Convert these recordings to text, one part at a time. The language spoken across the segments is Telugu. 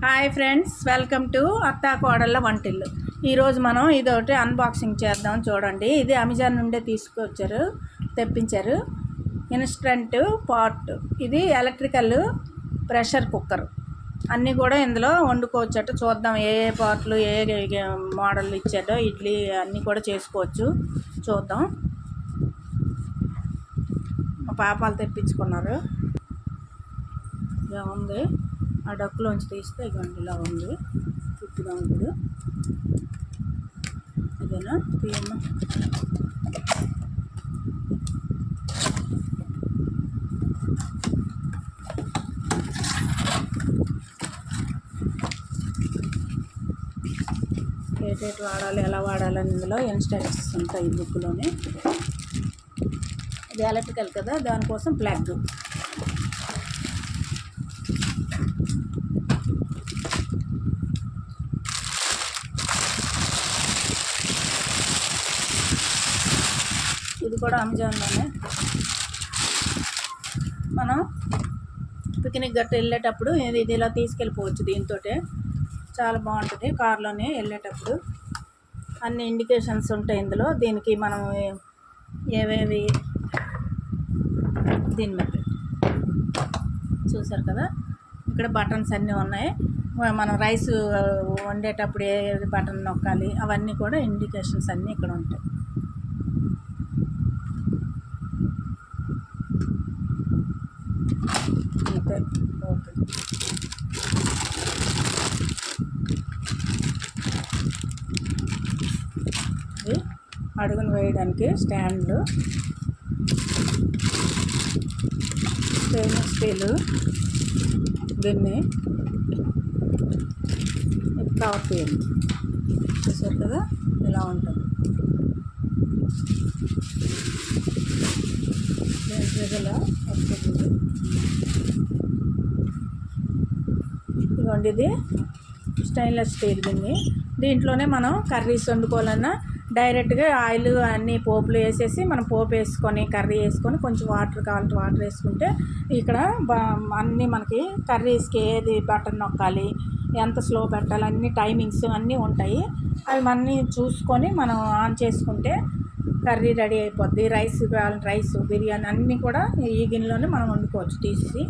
హాయ్ ఫ్రెండ్స్, వెల్కమ్ టు అత్తా కోడళ్ళ వంటిల్లు. ఈరోజు మనం ఇదొకటి అన్బాక్సింగ్ చేద్దాం. చూడండి, ఇది అమెజాన్ నుండే తెప్పించారు ఇన్స్టంట్ పాట్. ఇది ఎలక్ట్రికల్ ప్రెషర్ కుక్కర్. అన్నీ కూడా ఇందులో వండుకోవచ్చట. చూద్దాం ఏ ఏ పాట్లు ఏ మోడల్ ఇచ్చాడో. ఇడ్లీ అన్నీ కూడా చేసుకోవచ్చు. చూద్దాం. మా పాపాలు తెప్పించుకున్నారు. ఇలా ఉంది. ఆ డక్కులోంచి తీస్తే ఇగోండి ఇలా ఉంది. తిప్పుగా ఉంటుంది. ఇదేనా తీయమ్మ. ఏటేటి వాడాలి, ఎలా వాడాలని ఇందులో ఇన్స్ట్రక్షన్స్ ఉంటాయి ఈ బుక్లోనే. ఇది ఎలక్ట్రికల్ కదా, దానికోసం ప్లగ్. ఇది కూడా అమెజాన్లోనే. మనం పిక్నిక్ గట్ట వెళ్ళేటప్పుడు ఇది ఇలా తీసుకెళ్ళిపోవచ్చు. దీంతో చాలా బాగుంటుంది. కార్లోనే వెళ్ళేటప్పుడు అన్ని ఇండికేషన్స్ ఉంటాయి ఇందులో. దీనికి మనం ఏవేవి దీని మీద చూసారు కదా, ఇక్కడ బటన్స్ అన్నీ ఉన్నాయి. మనం రైస్ వండేటప్పుడు ఏ బటన్ నొక్కాలి అవన్నీ కూడా ఇండికేషన్స్ అన్నీ ఇక్కడ ఉంటాయి. ఓకే, ఇది అడుగును వేయడానికి స్టాండ్లు, స్టెయిన్లెస్ స్టీలు గిన్నె, కవర్ తీయండి. చూసారు కదా, ఇలా ఉంటుంది. ఇదిగోండి, ఇది స్టెయిన్లెస్ స్టీల్ గిన్నె. దీంట్లోనే మనం కర్రీస్ వండుకోవాలన్నా డైరెక్ట్గా ఆయిల్ అన్నీ పోపులు వేసేసి మనం పోపు వేసుకొని కర్రీ వేసుకొని కొంచెం వాటర్ కావాలంటే వాటర్ వేసుకుంటే ఇక్కడ అన్నీ మనకి కర్రీస్కి ఏది బటన్ నొక్కాలి, ఎంత స్లో పెట్టాలి, అన్ని టైమింగ్స్ అన్నీ ఉంటాయి. అవి అన్నీ చూసుకొని మనం ఆన్ చేసుకుంటే కర్రీ రెడీ అయిపోద్ది. రైస్ కావాలంటే రైస్, బిర్యానీ అన్నీ కూడా ఈ గిన్నెలోనే మనం వండుకోవచ్చు. తీసి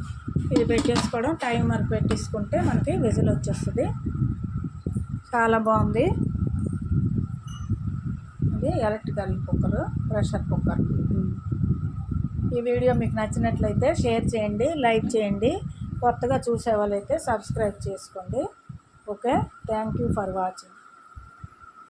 ఇది పెట్టేసుకోవడం, టైమర్ పెట్టేసుకుంటే మనకి విజిల్ వచ్చేస్తుంది. చాలా బాగుంది. ఇది ఎలక్ట్రికల్ కుక్కర్, ప్రెషర్ కుక్కర్. ఈ వీడియో మీకు నచ్చినట్లయితే షేర్ చేయండి, లైక్ చేయండి. కొత్తగా చూసే వాళ్ళైతే సబ్స్క్రైబ్ చేసుకోండి. Okay, thank you for watching.